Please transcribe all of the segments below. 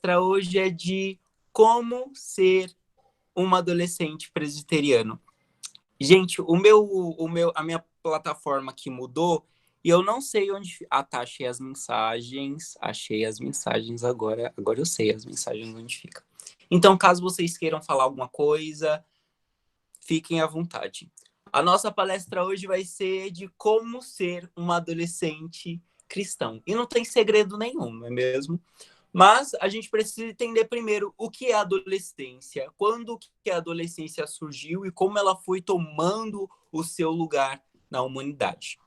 palestra hoje é de como ser um adolescente presbiteriano. Gente, a minha plataforma aqui mudou e eu não sei onde... Ah, tá, achei as mensagens. Achei as mensagens agora. Agora eu sei as mensagens onde fica. Então, caso vocês queiram falar alguma coisa, fiquem à vontade. A nossa palestra hoje vai ser de como ser um adolescente cristão. E não tem segredo nenhum, não é mesmo? Mas a gente precisa entender primeiro o que é a adolescência, quando que a adolescência surgiu e como ela foi tomando o seu lugar na humanidade.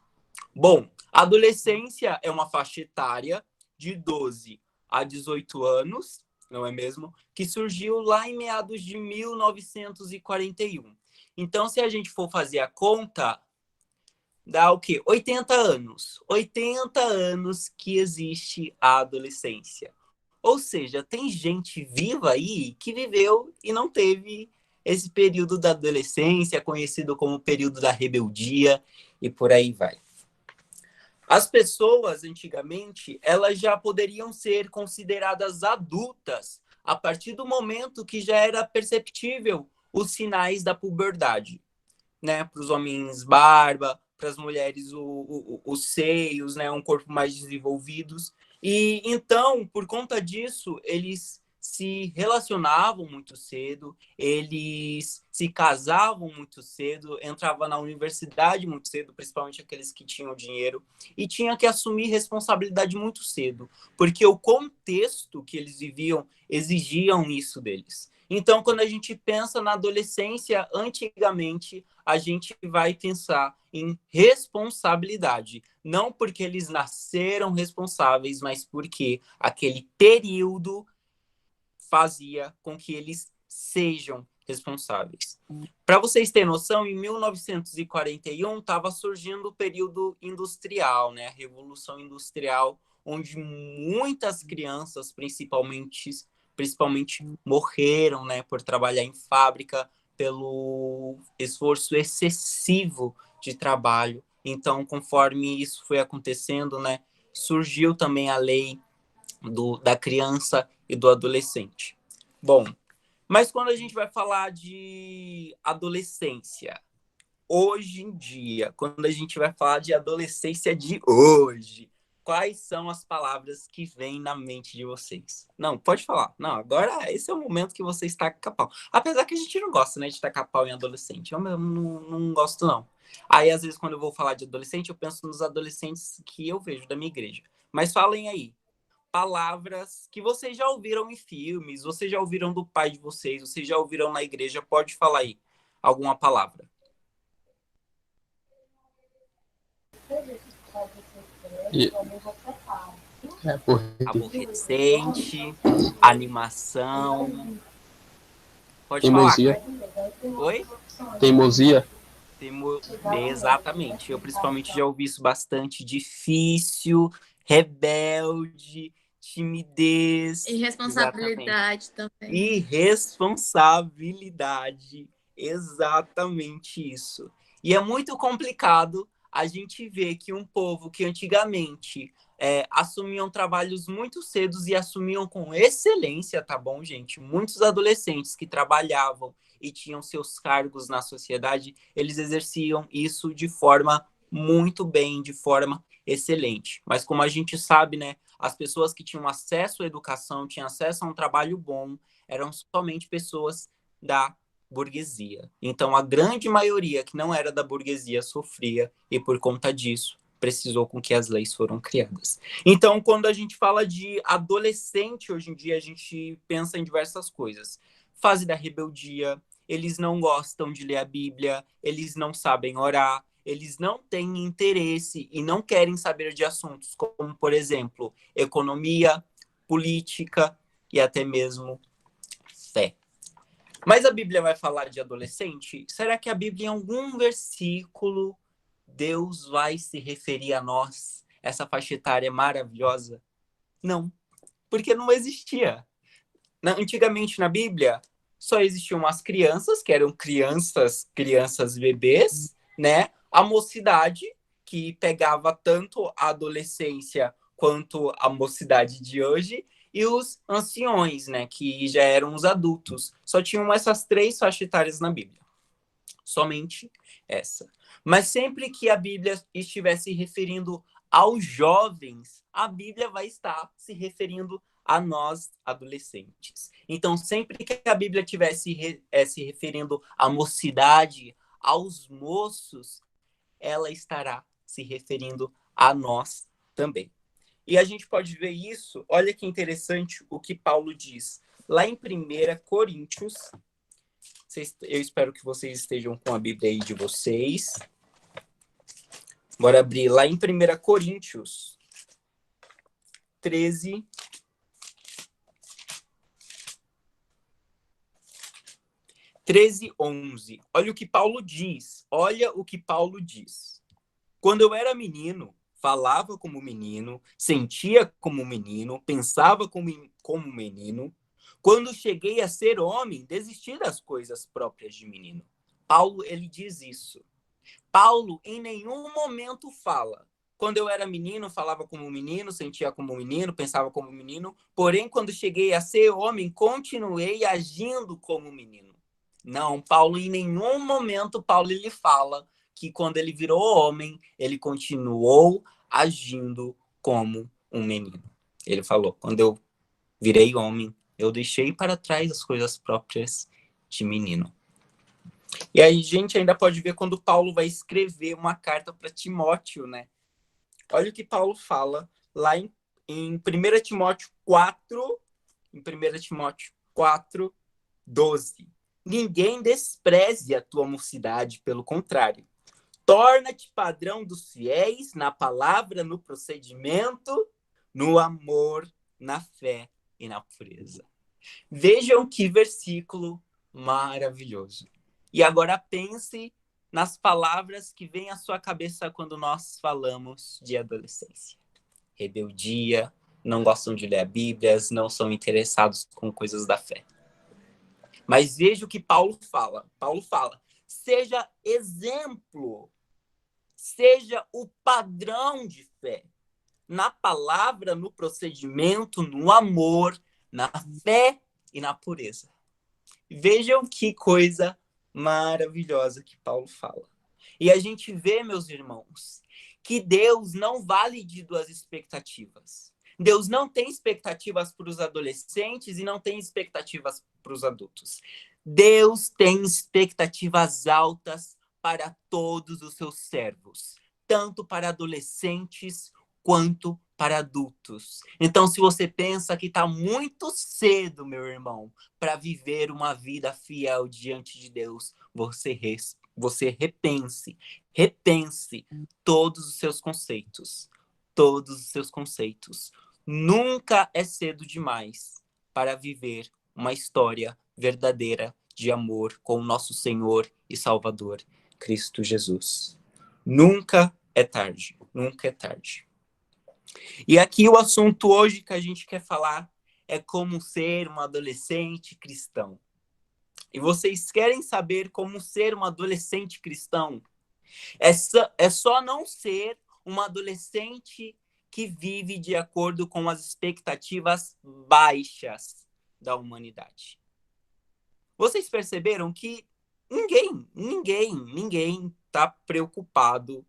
Bom, a adolescência é uma faixa etária de 12 a 18 anos, não é mesmo? Que surgiu lá em meados de 1941. Então, se a gente for fazer a conta, dá o quê? 80 anos. 80 anos que existe a adolescência. Ou seja, tem gente viva aí que viveu e não teve esse período da adolescência, conhecido como período da rebeldia, e por aí vai. As pessoas, antigamente, elas já poderiam ser consideradas adultas a partir do momento que já era perceptível os sinais da puberdade, né? Para os homens, barba, para as mulheres, os seios, né? Um corpo mais desenvolvidos. E então, por conta disso, eles se relacionavam muito cedo, eles se casavam muito cedo, entravam na universidade muito cedo, principalmente aqueles que tinham dinheiro, e tinham que assumir responsabilidade muito cedo, porque o contexto que eles viviam exigiam isso deles. Então, quando a gente pensa na adolescência, antigamente, a gente vai pensar em responsabilidade. Não porque eles nasceram responsáveis, mas porque aquele período fazia com que eles sejam responsáveis. Para vocês terem noção, em 1941 estava surgindo o período industrial, né? A Revolução Industrial, onde muitas crianças, principalmente morreram, né, por trabalhar em fábrica, pelo esforço excessivo de trabalho. Então, conforme isso foi acontecendo, né, surgiu também a lei da criança e do adolescente. Bom, mas quando a gente vai falar de adolescência, hoje em dia, quando a gente vai falar de adolescência de hoje, quais são as palavras que vêm na mente de vocês? Não, pode falar. Não, agora esse é o momento que você está pau. Apesar que a gente não gosta, né, de tacar pau em adolescente. Eu mesmo não gosto, não. Aí, às vezes, quando eu vou falar de adolescente, eu penso nos adolescentes que eu vejo da minha igreja. Mas falem aí, palavras que vocês já ouviram em filmes, vocês já ouviram do pai de vocês, vocês já ouviram na igreja, pode falar aí alguma palavra. E, Aborrecente, animação. Pode teimosia. falar. Oi? Teimosia. Exatamente. Eu principalmente já ouvi isso bastante. Difícil, rebelde, timidez. Irresponsabilidade também. Irresponsabilidade. Exatamente isso. E é muito complicado a gente ver que um povo que antigamente assumiam trabalhos muito cedos e assumiam com excelência, tá bom, gente? Muitos adolescentes que trabalhavam e tinham seus cargos na sociedade, eles exerciam isso de forma muito bem, de forma excelente. Mas como a gente sabe, né, as pessoas que tinham acesso à educação, tinham acesso a um trabalho bom, eram somente pessoas da burguesia. Então, a grande maioria que não era da burguesia sofria e, por conta disso, precisou com que as leis foram criadas. Então, quando a gente fala de adolescente, hoje em dia, a gente pensa em diversas coisas. Fase da rebeldia, eles não gostam de ler a Bíblia, eles não sabem orar, eles não têm interesse e não querem saber de assuntos como, por exemplo, economia, política e até mesmo fé. Mas a Bíblia vai falar de adolescente? Será que a Bíblia, em algum versículo, Deus vai se referir a nós, essa faixa etária maravilhosa? Não, porque não existia. Antigamente, na Bíblia, só existiam as crianças, que eram crianças bebês, né? A mocidade, que pegava tanto a adolescência quanto a mocidade de hoje, e os anciões, né, que já eram os adultos. Só tinham essas 3 faixas etárias na Bíblia. Somente essa. Mas sempre que a Bíblia estiver se referindo aos jovens, a Bíblia vai estar se referindo a nós, adolescentes. Então, sempre que a Bíblia estiver se referindo à mocidade, aos moços, ela estará se referindo a nós também. E a gente pode ver isso, olha que interessante o que Paulo diz. Lá em 1 Coríntios, eu espero que vocês estejam com a Bíblia aí de vocês. Bora abrir lá em 1 Coríntios 13. 13:11. Olha o que Paulo diz. Olha o que Paulo diz. Quando eu era menino, falava como menino, sentia como menino, pensava como menino. Quando cheguei a ser homem, desisti das coisas próprias de menino. Paulo, ele diz isso. Paulo, em nenhum momento fala. Quando eu era menino, falava como menino, sentia como menino, pensava como menino. Porém, quando cheguei a ser homem, continuei agindo como menino. Não, Paulo, em nenhum momento, Paulo ele fala que quando ele virou homem, ele continuou agindo como um menino. Ele falou, quando eu virei homem, eu deixei para trás as coisas próprias de menino. E aí a gente ainda pode ver quando Paulo vai escrever uma carta para Timóteo, né? Olha o que Paulo fala lá em 1 Timóteo 4, em 1 Timóteo 4, 12. Ninguém despreze a tua mocidade, pelo contrário. Torna-te padrão dos fiéis na palavra, no procedimento, no amor, na fé e na pureza. Vejam que versículo maravilhoso. E agora pense nas palavras que vêm à sua cabeça quando nós falamos de adolescência. Rebeldia, não gostam de ler a Bíblia, não são interessados com coisas da fé. Mas veja o que Paulo fala. Paulo fala, seja exemplo, seja o padrão de fé. Na palavra, no procedimento, no amor, na fé e na pureza. Vejam que coisa maravilhosa que Paulo fala. E a gente vê, meus irmãos, que Deus não vale de 2 expectativas. Deus não tem expectativas para os adolescentes e não tem expectativas para os adultos. Deus tem expectativas altas para todos os seus servos, tanto para adolescentes quanto para adultos. Então, se você pensa que está muito cedo, meu irmão, para viver uma vida fiel diante de Deus, você repense todos os seus conceitos. Todos os seus conceitos. Nunca é cedo demais para viver uma história verdadeira de amor com o nosso Senhor e Salvador, Cristo Jesus. Nunca é tarde. Nunca é tarde. E aqui o assunto hoje que a gente quer falar é como ser um adolescente cristão. E vocês querem saber como ser um adolescente cristão? É só não ser um adolescente que vive de acordo com as expectativas baixas da humanidade. Vocês perceberam que ninguém está preocupado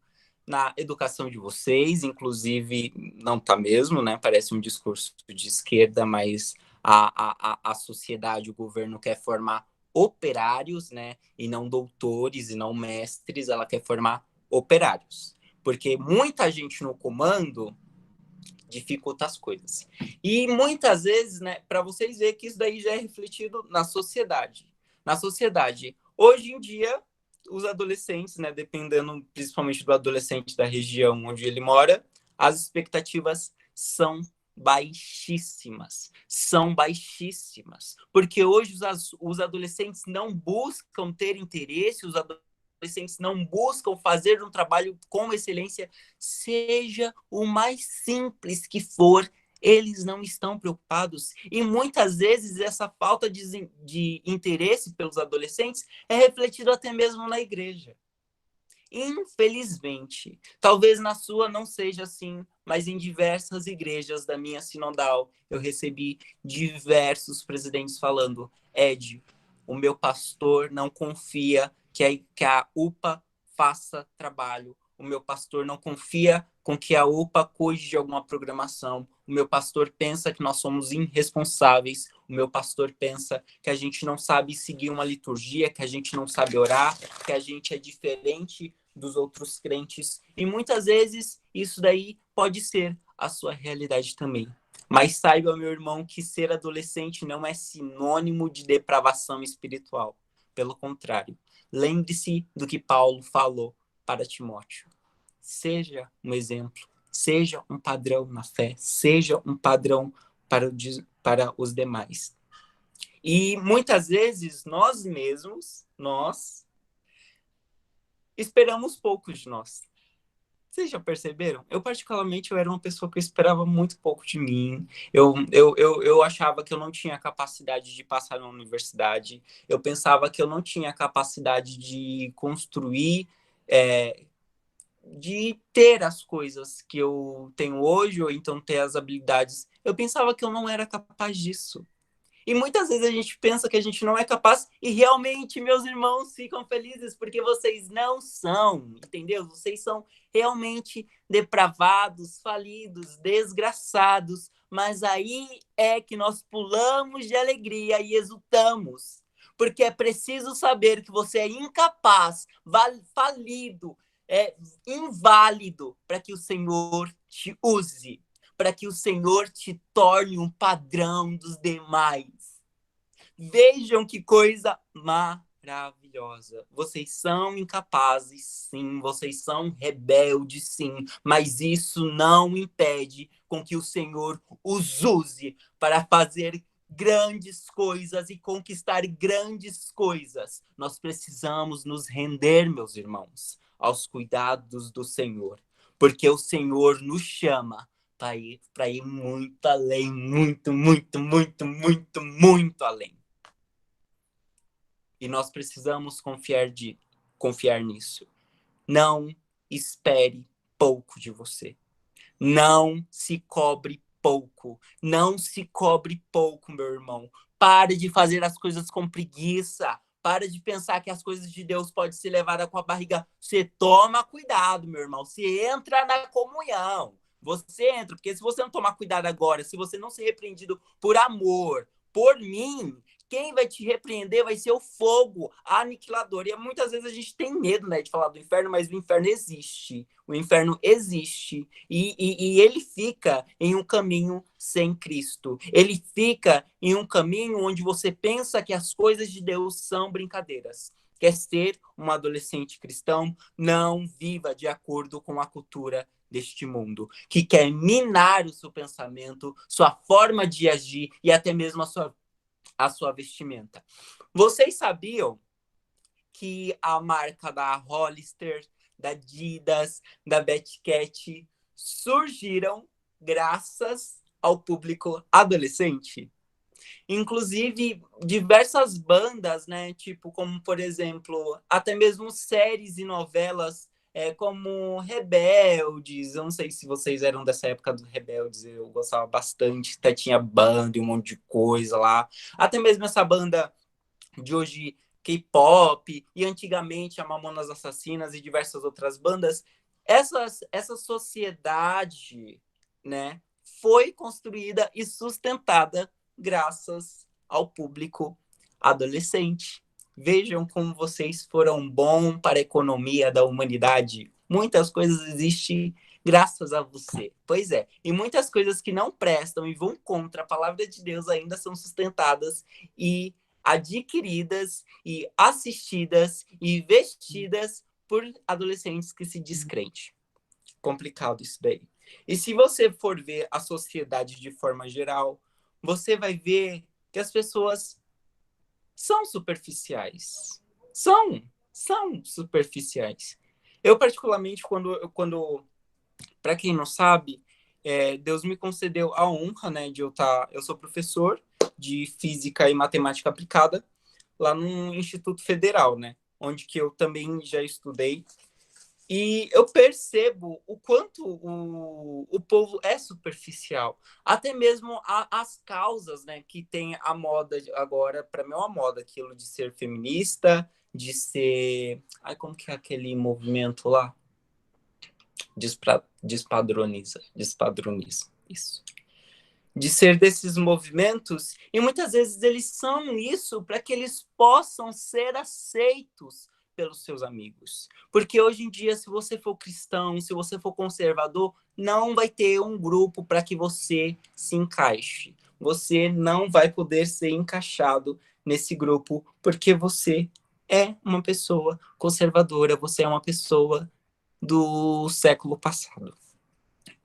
na educação de vocês, inclusive não está mesmo, né? Parece um discurso de esquerda, mas a sociedade, o governo quer formar operários, né? E não doutores e não mestres, ela quer formar operários. Porque muita gente no comando dificulta as coisas. E muitas vezes, né, para vocês verem que isso daí já é refletido na sociedade. Na sociedade, hoje em dia, os adolescentes, né, dependendo principalmente do adolescente da região onde ele mora, as expectativas são baixíssimas. São baixíssimas. Porque hoje os adolescentes não buscam ter interesse, os adolescentes não buscam fazer um trabalho com excelência, seja o mais simples que for, eles não estão preocupados. E muitas vezes essa falta de interesse pelos adolescentes é refletido até mesmo na igreja. Infelizmente, talvez na sua não seja assim, mas em diversas igrejas da minha sinodal, eu recebi diversos presidentes falando: Ed, o meu pastor não confia que a UPA faça trabalho. O meu pastor não confia com que a UPA cuide de alguma programação. O meu pastor pensa que nós somos irresponsáveis. O meu pastor pensa que a gente não sabe seguir uma liturgia, que a gente não sabe orar, que a gente é diferente dos outros crentes. E muitas vezes isso daí pode ser a sua realidade também. Mas saiba, meu irmão, que ser adolescente não é sinônimo de depravação espiritual. Pelo contrário, lembre-se do que Paulo falou para Timóteo. Seja um exemplo, seja um padrão na fé, seja um padrão para os demais. E muitas vezes nós mesmos, nós esperamos pouco de nós. Vocês já perceberam? Eu, particularmente, eu era uma pessoa que eu esperava muito pouco de mim. Eu achava que eu não tinha capacidade de passar na universidade. Eu pensava que eu não tinha capacidade de construir, de ter as coisas que eu tenho hoje, ou então ter as habilidades. Eu pensava que eu não era capaz disso. E muitas vezes a gente pensa que a gente não é capaz e realmente, meus irmãos, ficam felizes porque vocês não são, entendeu? Vocês são realmente depravados, falidos, desgraçados, mas aí é que nós pulamos de alegria e exultamos, porque é preciso saber que você é incapaz, falido, inválido para que o Senhor te use, para que o Senhor te torne um padrão dos demais. Vejam que coisa maravilhosa. Vocês são incapazes, sim. Vocês são rebeldes, sim. Mas isso não impede com que o Senhor os use para fazer grandes coisas e conquistar grandes coisas. Nós precisamos nos render, meus irmãos, aos cuidados do Senhor. Porque o Senhor nos chama para ir muito além, muito, muito, muito, muito, muito além. E nós precisamos confiar nisso. Não espere pouco de você. Não se cobre pouco. Não se cobre pouco, meu irmão. Pare de fazer as coisas com preguiça. Para de pensar que as coisas de Deus podem ser levadas com a barriga. Você toma cuidado, meu irmão. Você entra na comunhão. Você entra, porque se você não tomar cuidado agora, se você não ser repreendido por amor, por mim, quem vai te repreender vai ser o fogo aniquilador. E muitas vezes a gente tem medo, né, de falar do inferno, mas o inferno existe. O inferno existe. E ele fica em um caminho sem Cristo. Ele fica em um caminho onde você pensa que as coisas de Deus são brincadeiras. Quer ser um adolescente cristão? Não viva de acordo com a cultura deste mundo, que quer minar o seu pensamento, sua forma de agir e até mesmo a sua vestimenta. Vocês sabiam que a marca da Hollister, da Adidas, da Betcat surgiram graças ao público adolescente? Inclusive, diversas bandas, né? Tipo, como, por exemplo, até mesmo séries e novelas como Rebeldes. Eu não sei se vocês eram dessa época dos Rebeldes, eu gostava bastante. Até tinha banda e um monte de coisa lá. Até mesmo essa banda de hoje, K-pop, e antigamente a Mamonas Assassinas e diversas outras bandas. Essa sociedade, né, foi construída e sustentada graças ao público adolescente. Vejam como vocês foram bons para a economia da humanidade. Muitas coisas existem graças a você. Pois é. E muitas coisas que não prestam e vão contra a palavra de Deus ainda são sustentadas e adquiridas e assistidas e vestidas por adolescentes que se descrente. Complicado isso daí. E se você for ver a sociedade de forma geral, você vai ver que as pessoas são superficiais. São superficiais. Eu, particularmente, quando para quem não sabe, Deus me concedeu a honra, né, de eu sou professor de Física e Matemática Aplicada lá no Instituto Federal, né, onde que eu também já estudei E eu percebo o quanto o povo é superficial. Até mesmo as causas, né, que tem a moda agora, para mim é uma moda, aquilo de ser feminista, de ser... Ai, como que é aquele movimento lá? Despadroniza. Isso. De ser desses movimentos, e muitas vezes eles são isso para que eles possam ser aceitos pelos seus amigos. Porque hoje em dia, se você for cristão, se você for conservador, não vai ter um grupo para que você se encaixe. Você não vai poder ser encaixado nesse grupo, porque você é uma pessoa conservadora, você é uma pessoa do século passado.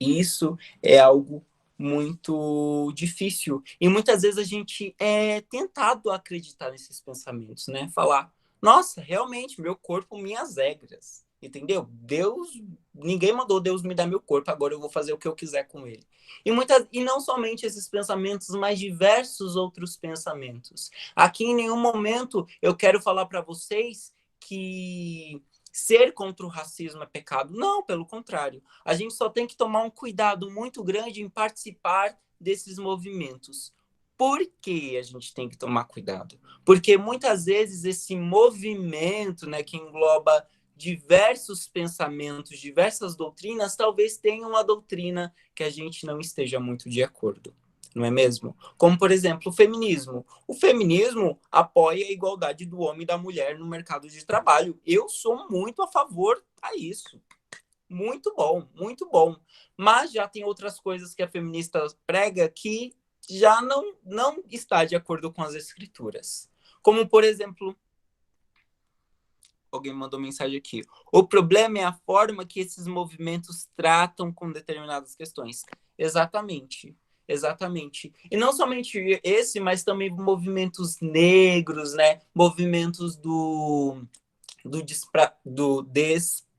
E isso é algo muito difícil. E muitas vezes a gente é tentado a acreditar nesses pensamentos, né? Falar, nossa, realmente, meu corpo, minhas regras. Entendeu? Deus, ninguém mandou Deus me dar meu corpo, agora eu vou fazer o que eu quiser com ele. E não somente esses pensamentos, mas diversos outros pensamentos. Aqui em nenhum momento eu quero falar para vocês que ser contra o racismo é pecado. Não, pelo contrário. A gente só tem que tomar um cuidado muito grande em participar desses movimentos. Por que a gente tem que tomar cuidado? Porque muitas vezes esse movimento, né, que engloba diversos pensamentos, diversas doutrinas, talvez tenha uma doutrina que a gente não esteja muito de acordo. Não é mesmo? Como, por exemplo, o feminismo. O feminismo apoia a igualdade do homem e da mulher no mercado de trabalho. Eu sou muito a favor a isso. Muito bom, muito bom. Mas já tem outras coisas que a feminista prega que já não está de acordo com as escrituras. Como, por exemplo, alguém mandou mensagem aqui. O problema é a forma que esses movimentos tratam com determinadas questões. Exatamente. Exatamente. E não somente esse, mas também movimentos negros, né? Movimentos do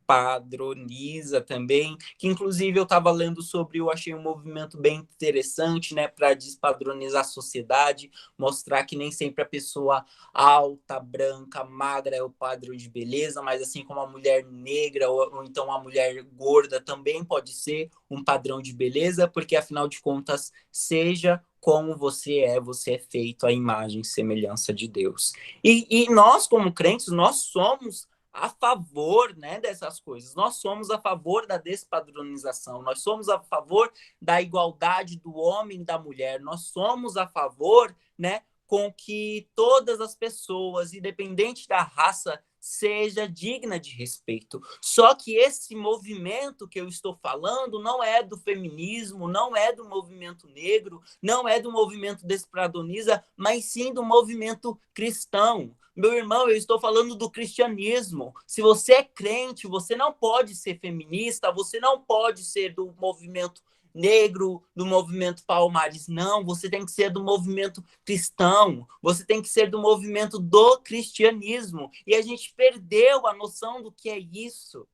despadroniza também, que inclusive eu estava lendo sobre, eu achei um movimento bem interessante, né, para despadronizar a sociedade, mostrar que nem sempre a pessoa alta, branca, magra é o padrão de beleza, mas assim como a mulher negra ou então a mulher gorda também pode ser um padrão de beleza, porque afinal de contas, seja como você é feito à imagem e semelhança de Deus. E nós, como crentes, nós somos a favor, né, dessas coisas. Nós somos a favor da despadronização, nós somos a favor da igualdade do homem e da mulher, nós somos a favor, né, com que todas as pessoas, independente da raça, seja digna de respeito. Só que esse movimento que eu estou falando não é do feminismo, não é do movimento negro, não é do movimento despadroniza, mas sim do movimento cristão. Meu irmão, eu estou falando do cristianismo. Se você é crente, você não pode ser feminista, você não pode ser do movimento negro, do movimento Palmares. Não, você tem que ser do movimento cristão, você tem que ser do movimento do cristianismo. E a gente perdeu a noção do que é isso.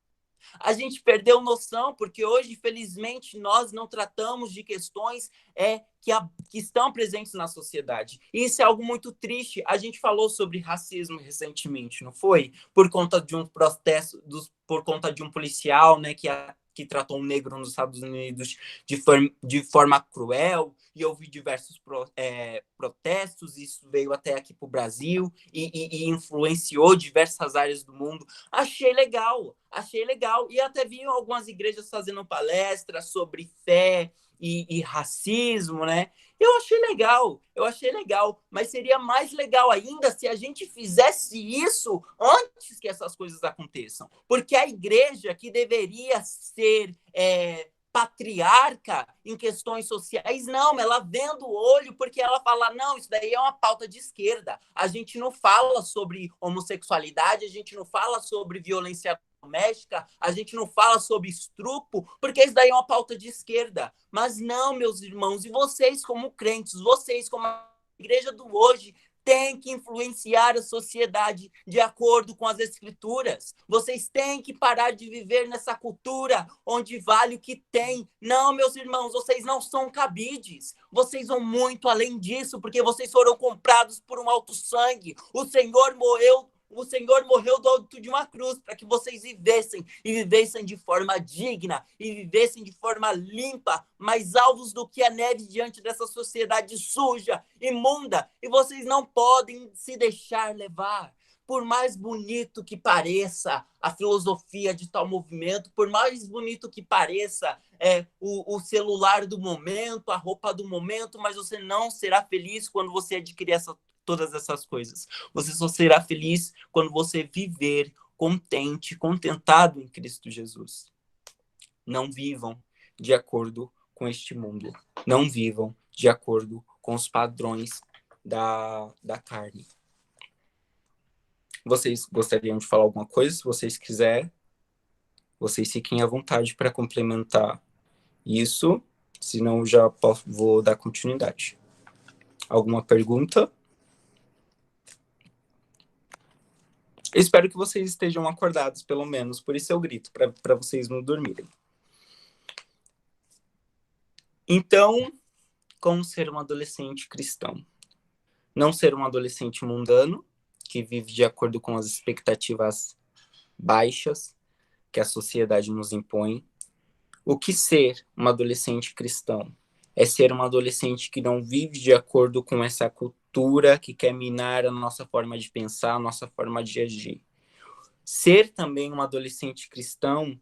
A gente perdeu noção, porque hoje, felizmente, nós não tratamos de questões que estão presentes na sociedade. E isso é algo muito triste. A gente falou sobre racismo recentemente, não foi? Por conta de um protesto, por conta de um policial, né, que tratou um negro nos Estados Unidos de forma cruel, e houve diversos protestos, isso veio até aqui para o Brasil e influenciou diversas áreas do mundo. Achei legal. E até vi algumas igrejas fazendo palestras sobre fé e racismo, né? Eu achei legal, mas seria mais legal ainda se a gente fizesse isso antes que essas coisas aconteçam. Porque a igreja que deveria ser patriarca em questões sociais, não, ela vendo o olho porque ela fala, não, isso daí é uma pauta de esquerda. A gente não fala sobre homossexualidade, a gente não fala sobre violência doméstica, a gente não fala sobre estupro, porque isso daí é uma pauta de esquerda. Mas não, meus irmãos, e vocês como crentes, vocês como a igreja do hoje, têm que influenciar a sociedade de acordo com as escrituras. Vocês têm que parar de viver nessa cultura onde vale o que tem. Não, meus irmãos, vocês não são cabides. Vocês vão muito além disso, porque vocês foram comprados por um alto sangue. O Senhor morreu O Senhor morreu do alto de uma cruz para que vocês vivessem, e vivessem de forma digna, e vivessem de forma limpa, mais alvos do que a neve diante dessa sociedade suja, imunda, e vocês não podem se deixar levar. Por mais bonito que pareça a filosofia de tal movimento, por mais bonito que pareça o celular do momento, a roupa do momento, mas você não será feliz quando você adquirir todas essas coisas. Você só será feliz quando você viver contente, contentado em Cristo Jesus. Não vivam de acordo com este mundo. Não vivam de acordo com os padrões da carne. Vocês gostariam de falar alguma coisa? Se vocês quiserem, vocês fiquem à vontade para complementar isso, senão já vou dar continuidade. Alguma pergunta? Eu espero que vocês estejam acordados, pelo menos, por isso eu grito, para vocês não dormirem. Então, como ser um adolescente cristão? Não ser um adolescente mundano, que vive de acordo com as expectativas baixas que a sociedade nos impõe. O que ser um adolescente cristão? É ser um adolescente que não vive de acordo com essa cultura que quer minar a nossa forma de pensar, a nossa forma de agir. Ser também um adolescente cristão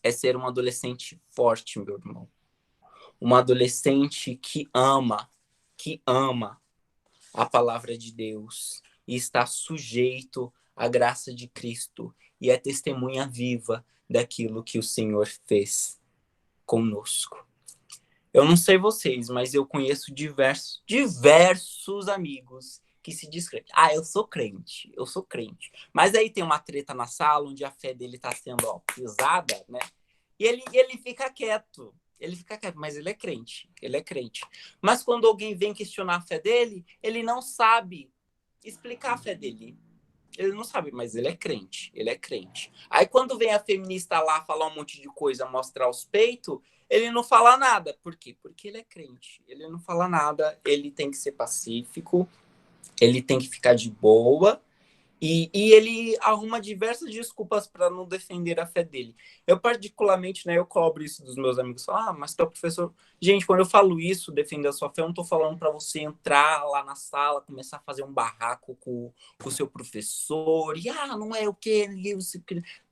é ser um adolescente forte, meu irmão. Um adolescente que ama a palavra de Deus e está sujeito à graça de Cristo e é testemunha viva daquilo que o Senhor fez conosco. Eu não sei vocês, mas eu conheço diversos amigos que se diz crente. Eu sou crente. Mas aí tem uma treta na sala onde a fé dele está sendo pisada, né? E ele fica quieto. Mas ele é crente. Mas quando alguém vem questionar a fé dele, ele não sabe explicar a fé dele. Ele não sabe, mas ele é crente. Aí quando vem a feminista lá falar um monte de coisa, mostrar os peitos, ele não fala nada. Por quê? Porque ele é crente. Ele não fala nada, ele tem que ser pacífico, ele tem que ficar de boa. E ele arruma diversas desculpas para não defender a fé dele. Eu, particularmente, eu cobro isso dos meus amigos. Mas teu professor... Gente, quando eu falo isso, defender a sua fé, eu não estou falando para você entrar lá na sala, começar a fazer um barraco com o seu professor. E, não é o quê?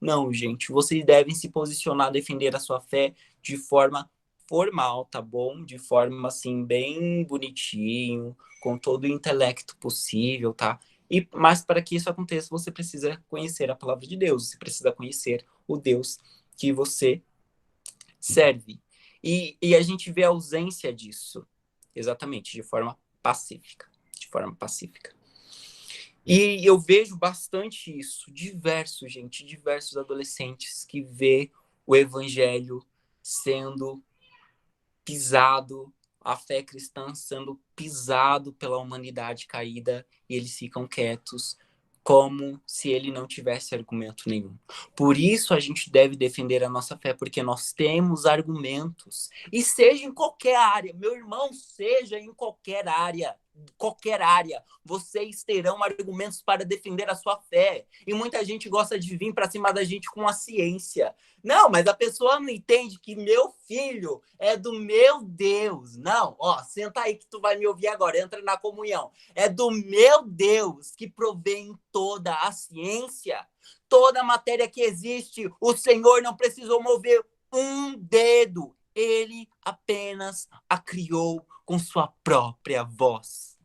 Não, gente. Vocês devem se posicionar, defender a sua fé de forma formal, tá bom? De forma, assim, bem bonitinho, com todo o intelecto possível, tá? Mas para que isso aconteça, você precisa conhecer a palavra de Deus, você precisa conhecer o Deus que você serve. E a gente vê a ausência disso, exatamente, de forma pacífica. E eu vejo bastante isso, diversos adolescentes que vê o evangelho sendo pisado, a fé cristã sendo pisado pela humanidade caída, e eles ficam quietos, como se ele não tivesse argumento nenhum. Por isso a gente deve defender a nossa fé, porque nós temos argumentos. E seja em qualquer área, meu irmão, seja em qualquer área, vocês terão argumentos para defender a sua fé. E muita gente gosta de vir para cima da gente com a ciência. Não, mas a pessoa não entende que meu filho é do meu Deus. Não, senta aí que tu vai me ouvir agora, entra na comunhão. É do meu Deus que provém toda a ciência, toda a matéria que existe. O Senhor não precisou mover um dedo. Ele apenas a criou com sua própria voz.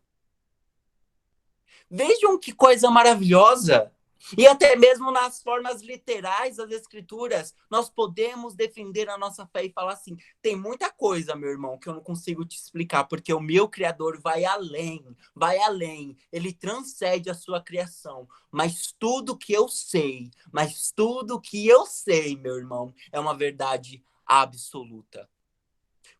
Vejam que coisa maravilhosa! E até mesmo nas formas literais das escrituras, nós podemos defender a nossa fé e falar assim, tem muita coisa, meu irmão, que eu não consigo te explicar, porque o meu Criador vai além, ele transcende a sua criação, mas tudo que eu sei, meu irmão, é uma verdade absoluta.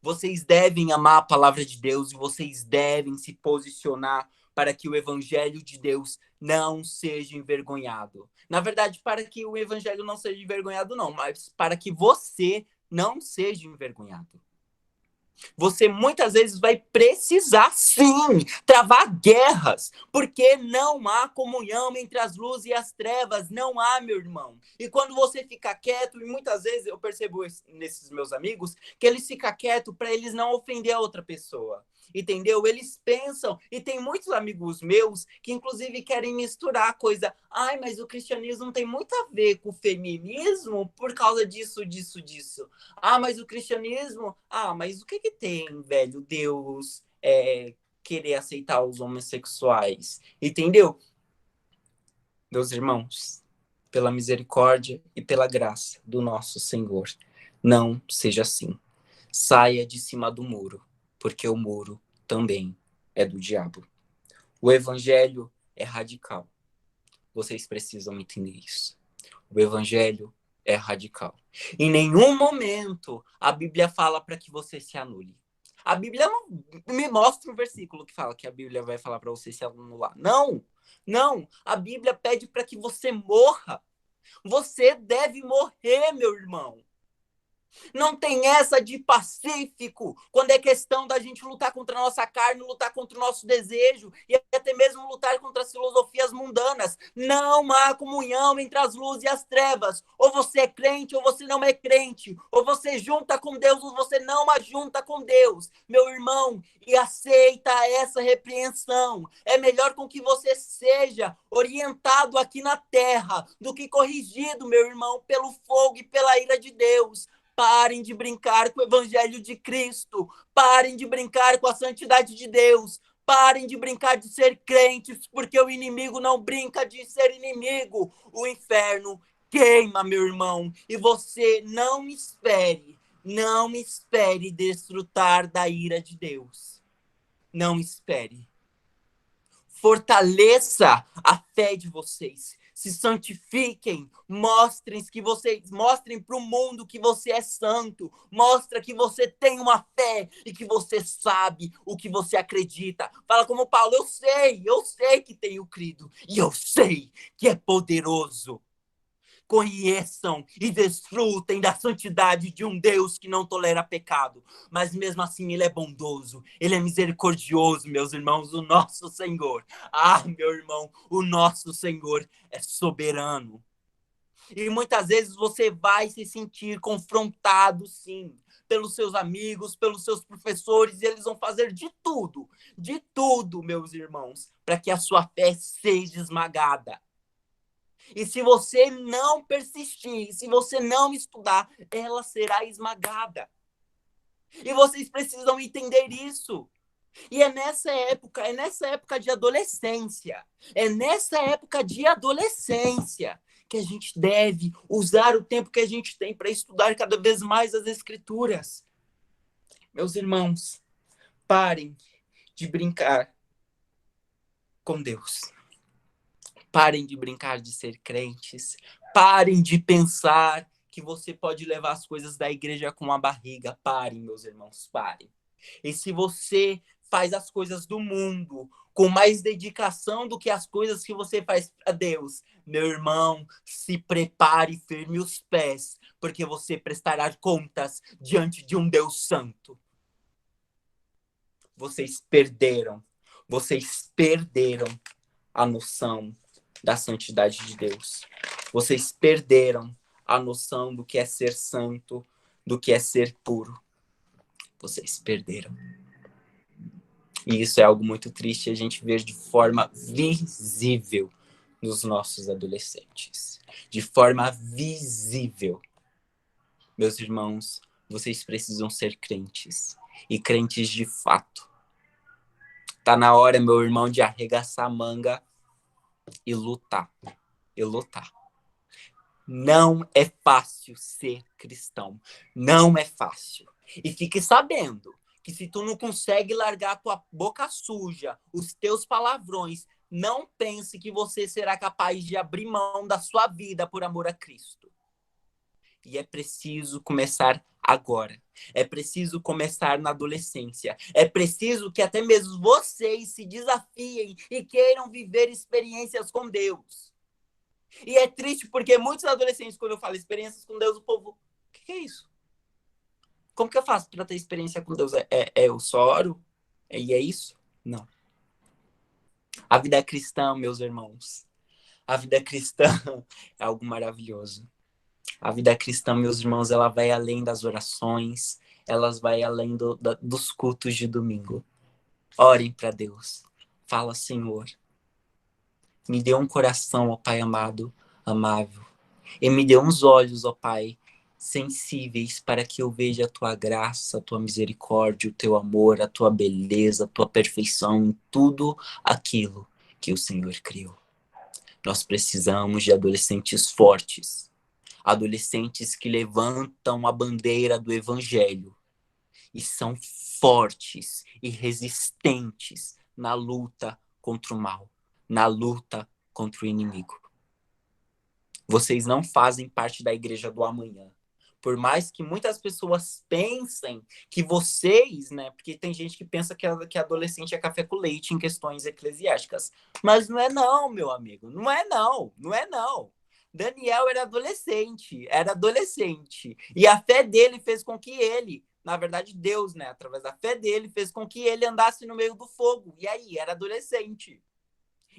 Vocês devem amar a palavra de Deus e vocês devem se posicionar para que o evangelho de Deus não seja envergonhado. Na verdade, para que o evangelho não seja envergonhado, não, mas para que você não seja envergonhado. Você muitas vezes vai precisar, sim, travar guerras, porque não há comunhão entre as luzes e as trevas, não há, meu irmão. E quando você fica quieto, e muitas vezes eu percebo nesses meus amigos, que eles ficam quietos para eles não ofender a outra pessoa. Entendeu? Eles pensam, e tem muitos amigos meus que inclusive querem misturar a coisa. Ai, mas o cristianismo tem muito a ver com o feminismo por causa disso, disso, disso. Ah, mas o cristianismo... Ah, mas o que que tem, velho, Deus querer aceitar os homossexuais? Entendeu? Meus irmãos, pela misericórdia e pela graça do nosso Senhor, não seja assim. Saia de cima do muro, porque o muro também é do diabo. O evangelho é radical. Vocês precisam entender isso. O evangelho é radical. Em nenhum momento a Bíblia fala para que você se anule. A Bíblia não me mostra um versículo que fala que a Bíblia vai falar para você se anular. Não, não. A Bíblia pede para que você morra. Você deve morrer, meu irmão. Não tem essa de pacífico, quando é questão da gente lutar contra a nossa carne, lutar contra o nosso desejo e até mesmo lutar contra as filosofias mundanas. Não há comunhão entre as luzes e as trevas. Ou você é crente ou você não é crente. Ou você junta com Deus ou você não ajunta com Deus. Meu irmão, e aceita essa repreensão. É melhor com que você seja orientado aqui na terra do que corrigido, meu irmão, pelo fogo e pela ira de Deus. Parem de brincar com o evangelho de Cristo. Parem de brincar com a santidade de Deus. Parem de brincar de ser crentes, porque o inimigo não brinca de ser inimigo. O inferno queima, meu irmão. E você não me espere desfrutar da ira de Deus. Não espere. Fortaleça a fé de vocês. Se santifiquem, mostrem para o mundo que você é santo, mostra que você tem uma fé e que você sabe o que você acredita. Fala como Paulo, eu sei que tenho crido e eu sei que é poderoso. Conheçam e desfrutem da santidade de um Deus que não tolera pecado, mas mesmo assim ele é bondoso, ele é misericordioso, meus irmãos, o nosso Senhor. Ah, meu irmão, o nosso Senhor é soberano. E muitas vezes você vai se sentir confrontado, sim, pelos seus amigos, pelos seus professores, e eles vão fazer de tudo, meus irmãos, para que a sua fé seja esmagada. E se você não persistir, se você não estudar, ela será esmagada. E vocês precisam entender isso. E é nessa época de adolescência, que a gente deve usar o tempo que a gente tem para estudar cada vez mais as Escrituras. Meus irmãos, parem de brincar com Deus. Parem de brincar de ser crentes. Parem de pensar que você pode levar as coisas da igreja com a barriga. Parem, meus irmãos, parem. E se você faz as coisas do mundo com mais dedicação do que as coisas que você faz para Deus, meu irmão, se prepare e firme os pés, porque você prestará contas diante de um Deus santo. Vocês perderam a noção da santidade de Deus. Vocês perderam a noção do que é ser santo, do que é ser puro. Vocês perderam. E isso é algo muito triste a gente ver de forma visível nos nossos adolescentes. De forma visível. Meus irmãos, vocês precisam ser crentes. E crentes de fato. Tá na hora, meu irmão, de arregaçar a manga e lutar. Não é fácil ser cristão. Não é fácil. E fique sabendo que se tu não consegue largar a tua boca suja, os teus palavrões, não pense que você será capaz de abrir mão da sua vida por amor a Cristo. E é preciso começar agora. É preciso começar na adolescência. É preciso que até mesmo vocês se desafiem e queiram viver experiências com Deus. E é triste porque muitos adolescentes, quando eu falo experiências com Deus, o povo, o que é isso? Como que eu faço para ter experiência com Deus? Eu só oro? E é isso? Não. A vida cristã, meus irmãos, a vida cristã é algo maravilhoso. A vida cristã, meus irmãos, ela vai além das orações, elas vai além dos cultos de domingo. Orem para Deus. Fala, Senhor, me dê um coração, ó Pai amado, amável. E me dê uns olhos, ó Pai, sensíveis para que eu veja a tua graça, a tua misericórdia, o teu amor, a tua beleza, a tua perfeição em tudo aquilo que o Senhor criou. Nós precisamos de adolescentes fortes, adolescentes que levantam a bandeira do evangelho e são fortes e resistentes na luta contra o mal, na luta contra o inimigo. Vocês não fazem parte da igreja do amanhã. Por mais que muitas pessoas pensem que vocês, né? Porque tem gente que pensa que adolescente é café com leite em questões eclesiásticas. Mas não é não, meu amigo. Não é não. Não é não. Daniel era adolescente. E a fé dele fez com que ele, na verdade Deus, né? Através da fé dele, fez com que ele andasse no meio do fogo. E aí, era adolescente.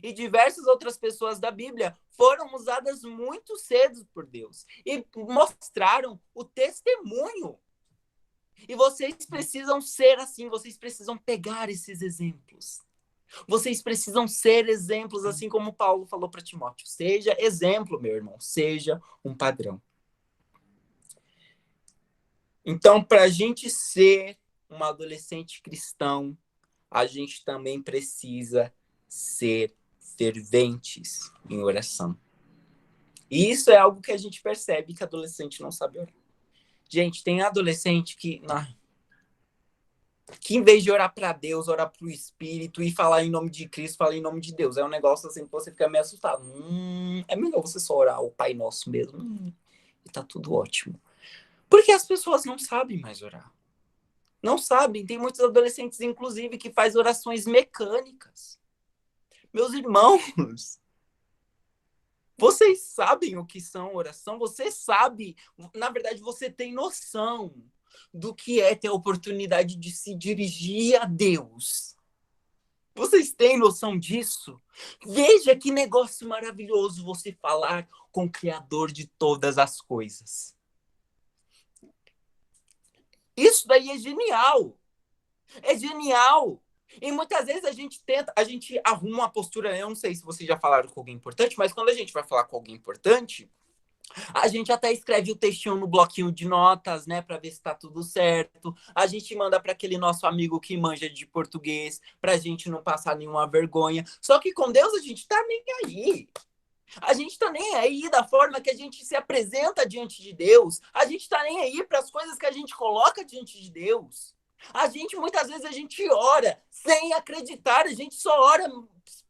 E diversas outras pessoas da Bíblia foram usadas muito cedo por Deus e mostraram o testemunho. E vocês precisam ser assim, vocês precisam pegar esses exemplos. Vocês precisam ser exemplos, assim como Paulo falou para Timóteo. Seja exemplo, meu irmão, seja um padrão. Então, para a gente ser um adolescente cristão, a gente também precisa ser ferventes em oração. E isso é algo que a gente percebe que adolescente não sabe orar. Gente, tem adolescente que em vez de orar para Deus, orar para o Espírito e falar em nome de Cristo, falar em nome de Deus. É um negócio assim que você fica meio assustado. É melhor você só orar o Pai Nosso mesmo. E tá tudo ótimo. Porque as pessoas não sabem mais orar. Não sabem. Tem muitos adolescentes, inclusive, que fazem orações mecânicas. Meus irmãos, vocês sabem o que são oração? Você sabe, na verdade, você tem noção do que é ter a oportunidade de se dirigir a Deus. Vocês têm noção disso? Veja que negócio maravilhoso você falar com o Criador de todas as coisas. Isso daí é genial. É genial. E muitas vezes a gente arruma uma postura, eu não sei se vocês já falaram com alguém importante, mas quando a gente vai falar com alguém importante, a gente até escreve o textinho no bloquinho de notas, né, para ver se tá tudo certo. A gente manda para aquele nosso amigo que manja de português, pra gente não passar nenhuma vergonha. Só que com Deus a gente tá nem aí. A gente tá nem aí da forma que a gente se apresenta diante de Deus. A gente tá nem aí para as coisas que a gente coloca diante de Deus. Muitas vezes a gente ora sem acreditar, a gente só ora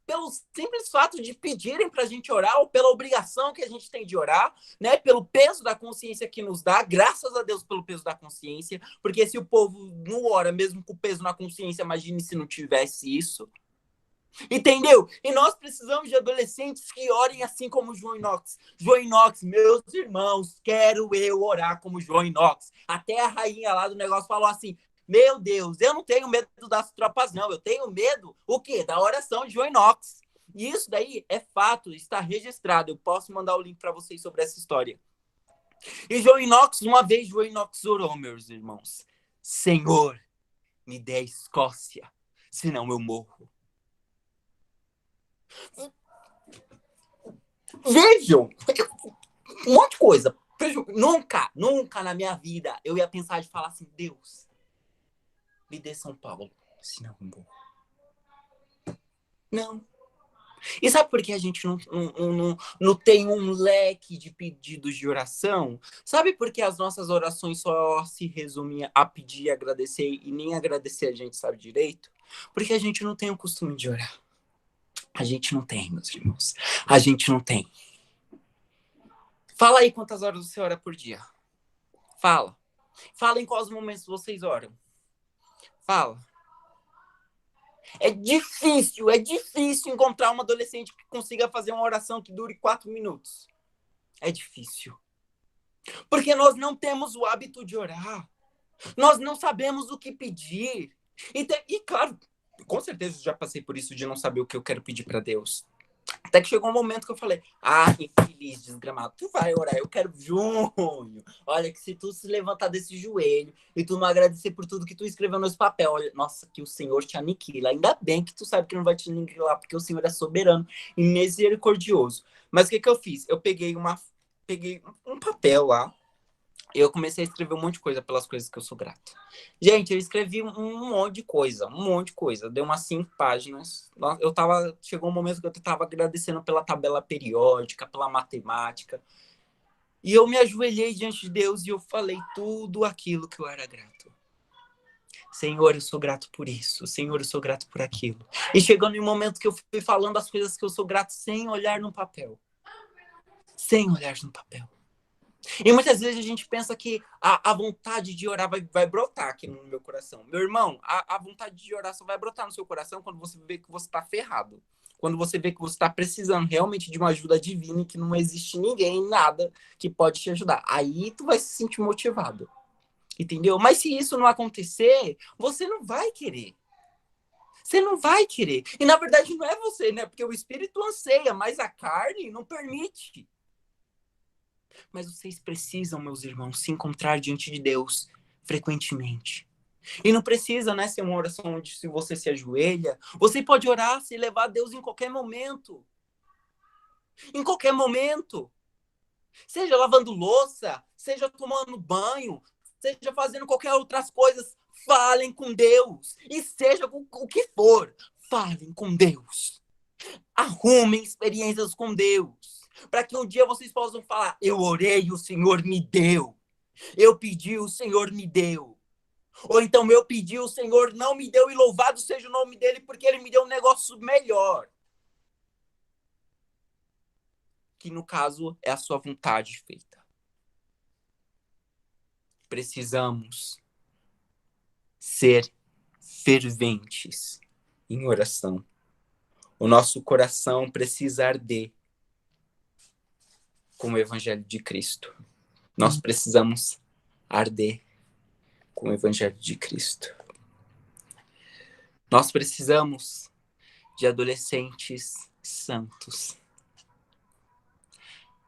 pelo simples fato de pedirem para a gente orar, ou pela obrigação que a gente tem de orar, né? Pelo peso da consciência que nos dá, graças a Deus pelo peso da consciência, porque se o povo não ora mesmo com o peso na consciência, imagine se não tivesse isso. Entendeu? E nós precisamos de adolescentes que orem assim como João Inox. João Inox, meus irmãos, quero eu orar como João Inox. Até a rainha lá do negócio falou assim: meu Deus, eu não tenho medo das tropas, não. Eu tenho medo, o quê? Da oração de João Inox. E isso daí é fato, está registrado. Eu posso mandar o link para vocês sobre essa história. E João Inox, uma vez, João Inox orou, meus irmãos: Senhor, me dê a Escócia, senão eu morro. Vejam, um monte de coisa. Nunca na minha vida eu ia pensar de falar assim: Deus, me dê São Paulo, senão eu morro. Não. E sabe por que a gente não tem um leque de pedidos de oração? Sabe por que as nossas orações só se resumem a pedir e agradecer, e nem agradecer a gente sabe direito? Porque a gente não tem o costume de orar. A gente não tem, meus irmãos. A gente não tem. Fala aí quantas horas você ora por dia. Fala. Fala em quais momentos vocês oram. Fala. É difícil encontrar um adolescente que consiga fazer uma oração que dure 4 minutos. É difícil. Porque nós não temos o hábito de orar. Nós não sabemos o que pedir. E claro, com certeza eu já passei por isso de não saber o que eu quero pedir para Deus. Até que chegou um momento que eu falei, infeliz, desgramado, tu vai orar, eu quero junho. Olha, que se tu se levantar desse joelho e tu não agradecer por tudo que tu escreveu nos papéis, olha, nossa, que o Senhor te aniquila. Ainda bem que tu sabe que não vai te aniquilar, porque o Senhor é soberano e misericordioso. Mas o que eu fiz? Eu peguei um papel lá, e eu comecei a escrever um monte de coisa pelas coisas que eu sou grato. Gente, eu escrevi um monte de coisa, um monte de coisa. Deu umas 5 páginas. Chegou um momento que eu estava agradecendo pela tabela periódica, pela matemática. E eu me ajoelhei diante de Deus e eu falei tudo aquilo que eu era grato. Senhor, eu sou grato por isso. Senhor, eu sou grato por aquilo. E chegando em um momento que eu fui falando as coisas que eu sou grato sem olhar no papel. Sem olhar no papel. E muitas vezes a gente pensa que a vontade de orar vai brotar aqui no meu coração. Meu irmão, a vontade de orar só vai brotar no seu coração quando você vê que você está ferrado. Quando você vê que você está precisando realmente de uma ajuda divina e que não existe ninguém, nada que pode te ajudar. Aí tu vai se sentir motivado. Entendeu? Mas se isso não acontecer, você não vai querer. Você não vai querer. E na verdade não é você, né? Porque o espírito anseia, mas a carne não permite. Mas vocês precisam, meus irmãos, se encontrar diante de Deus frequentemente. E não precisa, né, ser uma oração onde se você se ajoelha. Você pode orar, se levar a Deus em qualquer momento. Em qualquer momento. Seja lavando louça, seja tomando banho, seja fazendo qualquer outras coisas. Falem com Deus. E seja o que for, falem com Deus. Arrumem experiências com Deus. Para que um dia vocês possam falar, eu orei e o Senhor me deu. Eu pedi, o Senhor me deu. Ou então eu pedi, o Senhor não me deu e louvado seja o nome dele porque ele me deu um negócio melhor. Que no caso é a sua vontade feita. Precisamos ser ferventes em oração. O nosso coração precisa arder com o Evangelho de Cristo. Nós precisamos arder com o Evangelho de Cristo. Nós precisamos de adolescentes santos.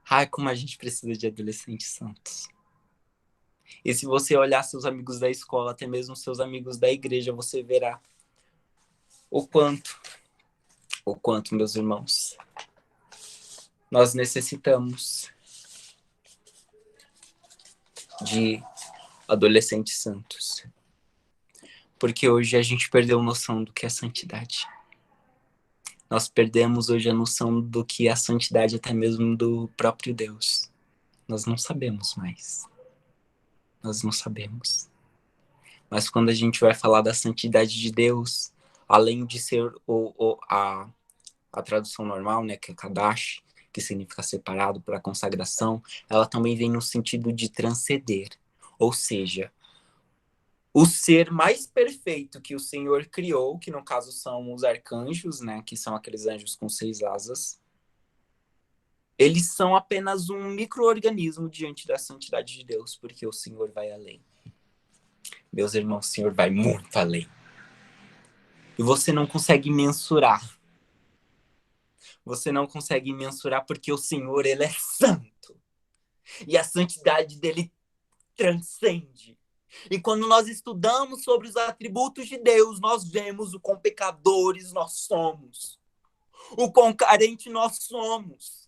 Ai, como a gente precisa de adolescentes santos. E se você olhar seus amigos da escola, até mesmo seus amigos da igreja, você verá o quanto, meus irmãos, nós necessitamos de adolescentes santos. Porque hoje a gente perdeu noção do que é santidade. Nós perdemos hoje a noção do que é a santidade até mesmo do próprio Deus. Nós não sabemos mais. Nós não sabemos. Mas quando a gente vai falar da santidade de Deus, além de ser a tradução normal, né, que é Kadash, que significa separado para consagração, ela também vem no sentido de transcender. Ou seja, o ser mais perfeito que o Senhor criou, que no caso são os arcanjos, né, que são aqueles anjos com 6 asas, eles são apenas um micro-organismo diante da santidade de Deus, porque o Senhor vai além. Meus irmãos, o Senhor vai muito além. E você não consegue mensurar. Você não consegue mensurar porque o Senhor, ele é santo. E a santidade dele transcende. E quando nós estudamos sobre os atributos de Deus, nós vemos o quão pecadores nós somos. O quão carente nós somos.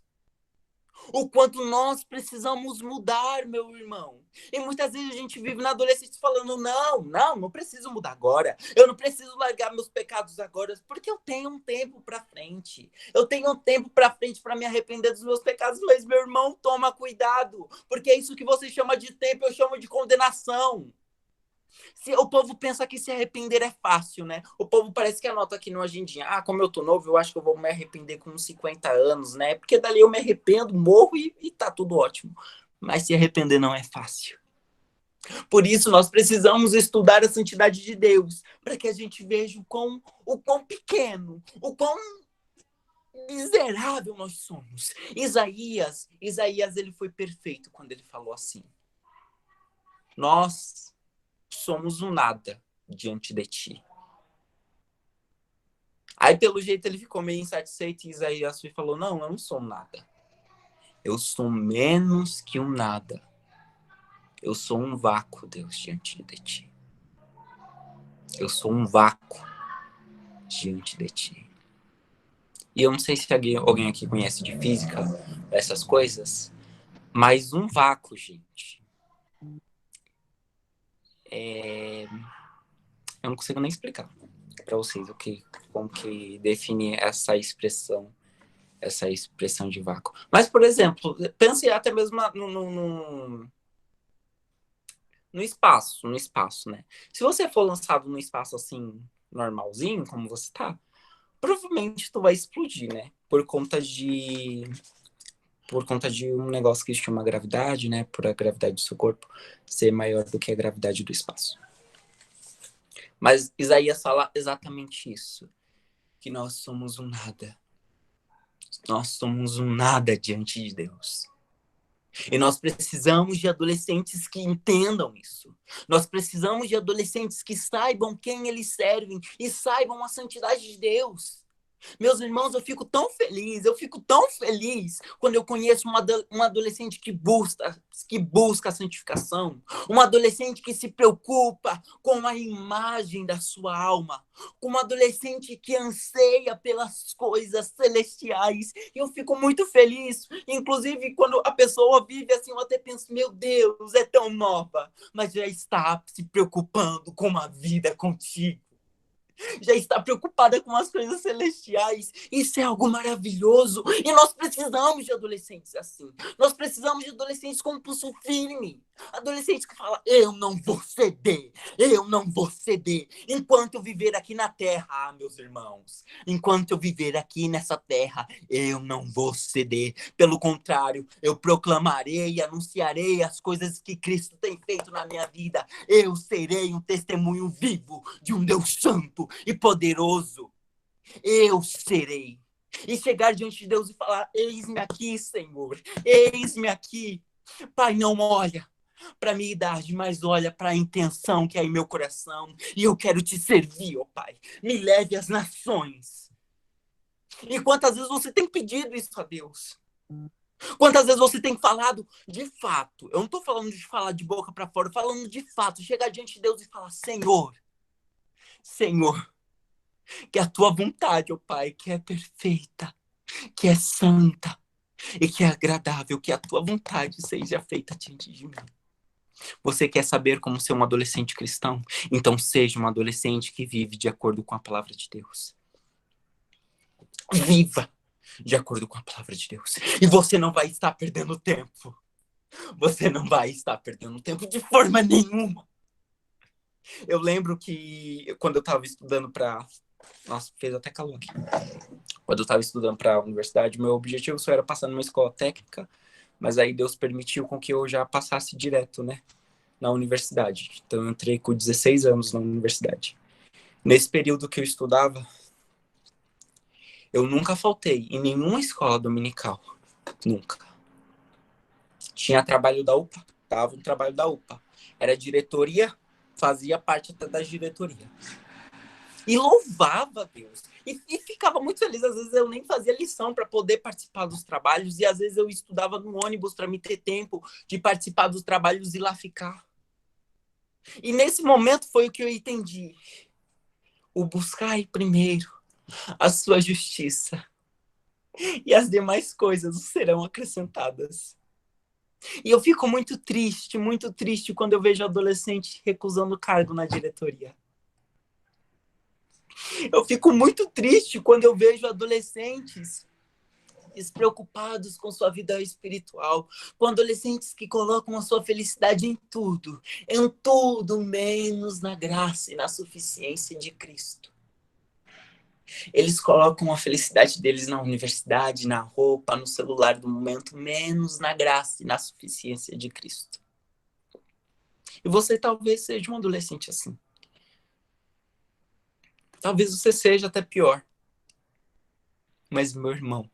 O quanto nós precisamos mudar, meu irmão. E muitas vezes a gente vive na adolescência falando, não preciso mudar agora. Eu não preciso largar meus pecados agora, porque eu tenho um tempo para frente. Eu tenho um tempo para frente para me arrepender dos meus pecados. Mas, meu irmão, toma cuidado, porque é isso que você chama de tempo, eu chamo de condenação. O povo pensa que se arrepender é fácil, né? O povo parece que anota aqui no agendinha. Como eu tô novo, eu acho que eu vou me arrepender com uns 50 anos, né? Porque dali eu me arrependo, morro e tá tudo ótimo. Mas se arrepender não é fácil. Por isso, nós precisamos estudar a santidade de Deus, para que a gente veja o quão pequeno, o quão miserável nós somos. Isaías, ele foi perfeito quando ele falou assim. Nós somos um nada diante de ti. Aí, pelo jeito, ele ficou meio insatisfeito e Isaías falou, não, eu não sou um nada. Eu sou menos que um nada. Eu sou um vácuo, Deus, diante de ti. Eu sou um vácuo diante de ti. E eu não sei se alguém aqui conhece de física, essas coisas, mas um vácuo, gente, eu não consigo nem explicar para vocês como que define essa expressão de vácuo. Mas, por exemplo, pense até mesmo no espaço, né? Se você for lançado num espaço assim, normalzinho, como você tá, provavelmente tu vai explodir, né? Por conta de um negócio que se chama gravidade, né? Por a gravidade do seu corpo ser maior do que a gravidade do espaço. Mas Isaías fala exatamente isso, que nós somos um nada. Nós somos um nada diante de Deus. E nós precisamos de adolescentes que entendam isso. Nós precisamos de adolescentes que saibam quem eles servem e saibam a santidade de Deus. Meus irmãos, eu fico tão feliz quando eu conheço um adolescente que busca a santificação, um adolescente que se preocupa com a imagem da sua alma, um adolescente que anseia pelas coisas celestiais. Eu fico muito feliz, inclusive quando a pessoa vive assim, eu até penso, meu Deus, é tão nova, mas já está se preocupando com a vida contigo. Já está preocupada com as coisas celestiais. Isso é algo maravilhoso. E nós precisamos de adolescentes assim. Nós precisamos de adolescentes com pulso firme. Adolescentes que falam, eu não vou ceder. Eu não vou ceder. Enquanto eu viver aqui na terra, meus irmãos. Enquanto eu viver aqui nessa terra, eu não vou ceder. Pelo contrário, eu proclamarei e anunciarei as coisas que Cristo tem feito na minha vida. Eu serei um testemunho vivo de um Deus santo e poderoso. Eu serei. E chegar diante de Deus e falar, eis-me aqui, Senhor. Eis-me aqui. Pai, não olha para a minha idade, mas olha para a intenção que é em meu coração. E eu quero te servir, ó Pai. Me leve às nações. E quantas vezes você tem pedido isso a Deus? Quantas vezes você tem falado de fato? Eu não estou falando de falar de boca para fora, falando de fato. Chegar diante de Deus e falar, Senhor, que a tua vontade, ó Pai, que é perfeita, que é santa e que é agradável, que a tua vontade seja feita diante de mim. Você quer saber como ser um adolescente cristão? Então seja um adolescente que vive de acordo com a palavra de Deus. Viva de acordo com a palavra de Deus. E você não vai estar perdendo tempo. Você não vai estar perdendo tempo de forma nenhuma. Eu lembro que quando eu estava estudando para... Nossa, fez até calor aqui. Quando eu estava estudando para a universidade, meu objetivo só era passar numa escola técnica, mas aí Deus permitiu com que eu já passasse direto, né, na universidade. Então eu entrei com 16 anos na universidade. Nesse período que eu estudava, eu nunca faltei em nenhuma escola dominical. Nunca. Tinha trabalho da UPA, tava no trabalho da UPA. Era diretoria, fazia parte até da diretoria. E louvava Deus. E ficava muito feliz. Às vezes eu nem fazia lição para poder participar dos trabalhos. E às vezes eu estudava no ônibus para me ter tempo de participar dos trabalhos e lá ficar. E nesse momento foi o que eu entendi. O buscar primeiro a sua justiça. E as demais coisas serão acrescentadas. E eu fico muito triste quando eu vejo adolescente recusando cargo na diretoria. Eu fico muito triste quando eu vejo adolescentes despreocupados com sua vida espiritual, com adolescentes que colocam a sua felicidade em tudo menos na graça e na suficiência de Cristo. Eles colocam a felicidade deles na universidade, na roupa, no celular do momento, menos na graça e na suficiência de Cristo. E você talvez seja um adolescente assim. Talvez você seja até pior. Mas, meu irmão,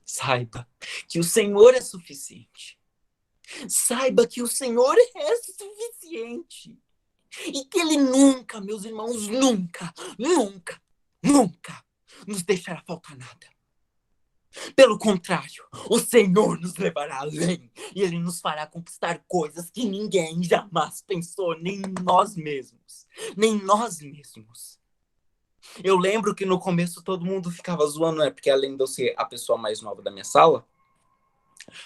saiba que o Senhor é suficiente. Saiba que o Senhor é suficiente. E que ele nunca, meus irmãos, nunca, nunca, nunca nos deixará faltar nada. Pelo contrário, o Senhor nos levará além e Ele nos fará conquistar coisas que ninguém jamais pensou, nem nós mesmos. Nem nós mesmos. Eu lembro que no começo todo mundo ficava zoando, né? Porque além de eu ser a pessoa mais nova da minha sala,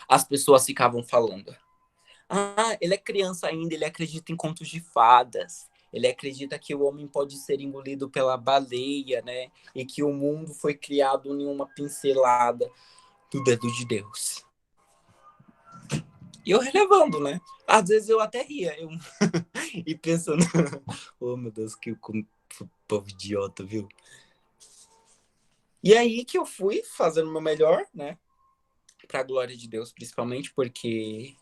as pessoas ficavam falando: ah, ele é criança ainda, ele acredita em contos de fadas. Ele acredita que o homem pode ser engolido pela baleia, né? E que o mundo foi criado em uma pincelada do dedo de Deus. E eu relevando, né? Às vezes eu até ria. E pensando, oh meu Deus, que povo idiota, viu? E aí que eu fui fazendo o meu melhor, né? Pra glória de Deus, principalmente, porque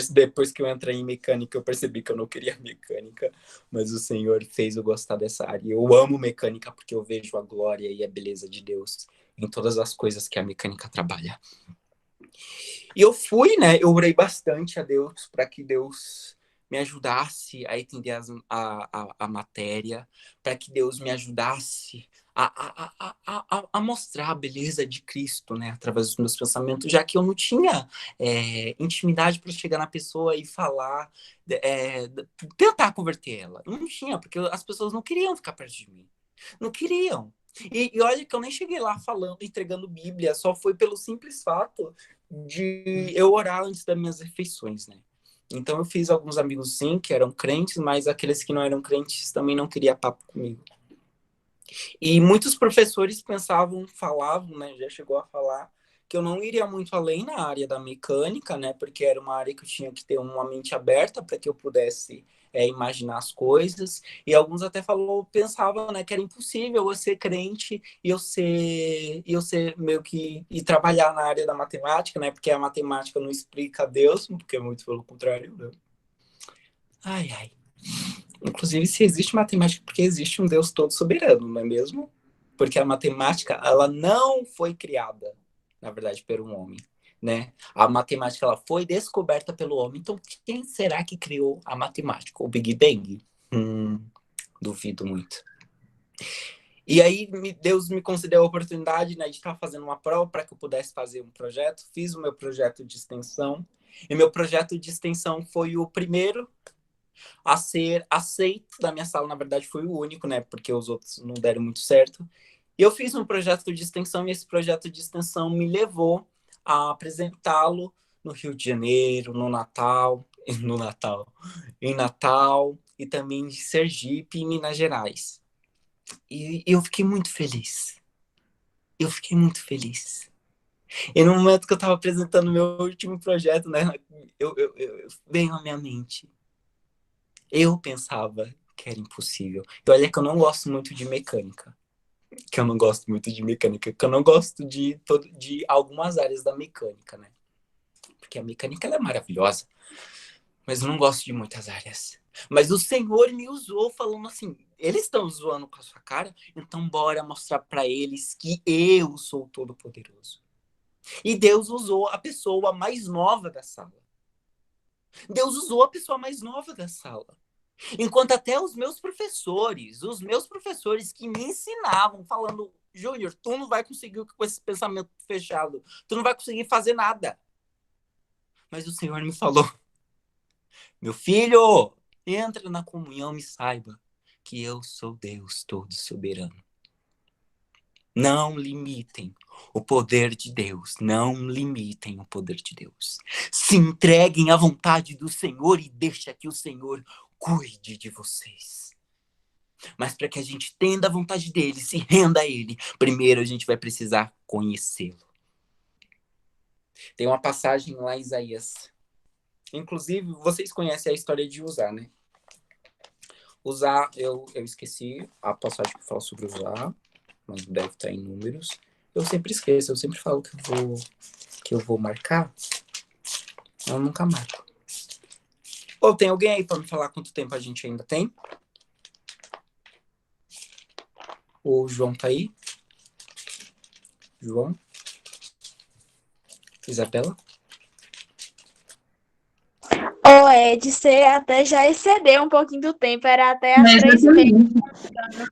depois que eu entrei em mecânica, eu percebi que eu não queria mecânica, mas o Senhor fez eu gostar dessa área. Eu amo mecânica porque eu vejo a glória e a beleza de Deus em todas as coisas que a mecânica trabalha. E eu fui, né? Eu orei bastante a Deus para que Deus me ajudasse a entender a matéria, para que Deus me ajudasse a mostrar a beleza de Cristo, né? Através dos meus pensamentos, já que eu não tinha intimidade para chegar na pessoa e falar, tentar converter ela. Eu não tinha, porque as pessoas não queriam ficar perto de mim. Não queriam. E olha que eu nem cheguei lá falando, entregando Bíblia, só foi pelo simples fato de eu orar antes das minhas refeições, né? Então eu fiz alguns amigos sim, que eram crentes, mas aqueles que não eram crentes também não queriam papo comigo. E muitos professores falavam, né, já chegou a falar, que eu não iria muito além na área da mecânica, né, porque era uma área que eu tinha que ter uma mente aberta para que eu pudesse imaginar as coisas. E alguns até pensavam, né, que era impossível eu ser crente e eu ser meio que e trabalhar na área da matemática, né, porque a matemática não explica Deus, porque é muito pelo contrário, né? Ai, ai. Inclusive, se existe matemática, porque existe um Deus todo soberano, não é mesmo? Porque a matemática, ela não foi criada, na verdade, por um homem, né? A matemática, ela foi descoberta pelo homem. Então, quem será que criou a matemática? O Big Bang? Duvido muito. E aí, Deus me concedeu a oportunidade, né, de estar fazendo uma prova para que eu pudesse fazer um projeto. Fiz o meu projeto de extensão. E meu projeto de extensão foi o primeiro a ser aceito da minha sala. Na verdade, foi o único, né? Porque os outros não deram muito certo. E eu fiz um projeto de extensão e esse projeto de extensão me levou a apresentá-lo no Rio de Janeiro, no Natal, em Natal e também em Sergipe, em Minas Gerais. E eu fiquei muito feliz. Eu fiquei muito feliz. E no momento que eu estava apresentando meu último projeto, né, veio à minha mente. Eu pensava que era impossível. E olha que eu não gosto muito de mecânica. Que eu não gosto muito de mecânica. Que eu não gosto de algumas áreas da mecânica, né? Porque a mecânica ela é maravilhosa. Mas eu não gosto de muitas áreas. Mas o Senhor me usou falando assim: eles estão zoando com a sua cara, então bora mostrar para eles que eu sou todo-poderoso. E Deus usou a pessoa mais nova da sala. Deus usou a pessoa mais nova da sala. Enquanto até os meus professores que me ensinavam, falando: Júnior, tu não vai conseguir com esse pensamento fechado, tu não vai conseguir fazer nada. Mas o Senhor me falou: meu filho, entra na comunhão e saiba que eu sou Deus todo soberano. Não limitem o poder de Deus. Não limitem o poder de Deus. Se entreguem à vontade do Senhor e deixa que o Senhor cuide de vocês. Mas para que a gente entenda a vontade dele, se renda a ele, primeiro a gente vai precisar conhecê-lo. Tem uma passagem lá em Isaías. Inclusive, vocês conhecem a história de Uzá, né? Uzá, eu esqueci a passagem que fala sobre Uzá, mas deve estar em Números. Eu sempre esqueço, eu sempre falo que eu vou marcar, eu nunca marco. Ou tem alguém aí para me falar quanto tempo a gente ainda tem? O João tá aí? João? Isabela? Edson até já excedeu um pouquinho do tempo, era até as 3h30.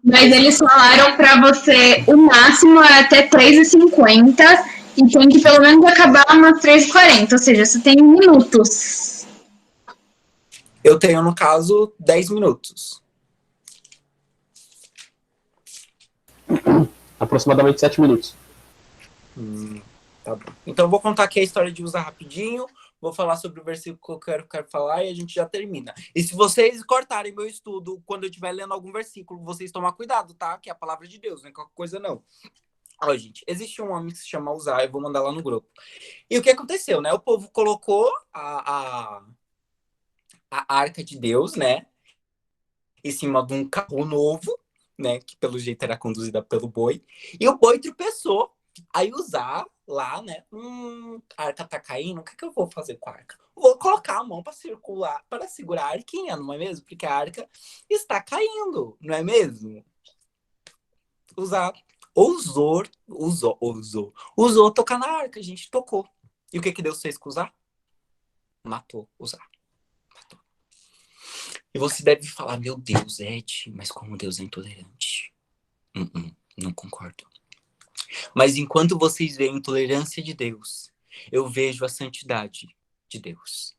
Mas eles falaram para você o máximo é até 3h50 e tem que pelo menos acabar umas 3h40, ou seja, você tem minutos. Eu tenho, no caso, 10 minutos. Aproximadamente 7 minutos. Tá bom. Então eu vou contar aqui a história de Uza rapidinho, vou falar sobre o versículo que eu quero falar e a gente já termina. E se vocês cortarem meu estudo quando eu estiver lendo algum versículo, vocês tomar cuidado, tá? Que é a palavra de Deus, não é qualquer coisa não. Ó, gente, existe um homem que se chama Uza, eu vou mandar lá no grupo. E o que aconteceu, né? O povo colocou a arca de Deus, né? Em cima de um carro novo, né? Que pelo jeito era conduzida pelo boi. E o boi tropeçou. Aí Uza lá, né? A arca tá caindo, o que eu vou fazer com a arca? Vou colocar a mão para circular, para segurar a arquinha, não é mesmo? Porque a arca está caindo, não é mesmo? Uza usou tocar na arca, a gente tocou. E o que Deus fez com Uza? Matou Uza. Matou. E você deve falar, meu Deus, Ed, mas como Deus é intolerante. Não concordo. Mas enquanto vocês veem a intolerância de Deus, eu vejo a santidade de Deus.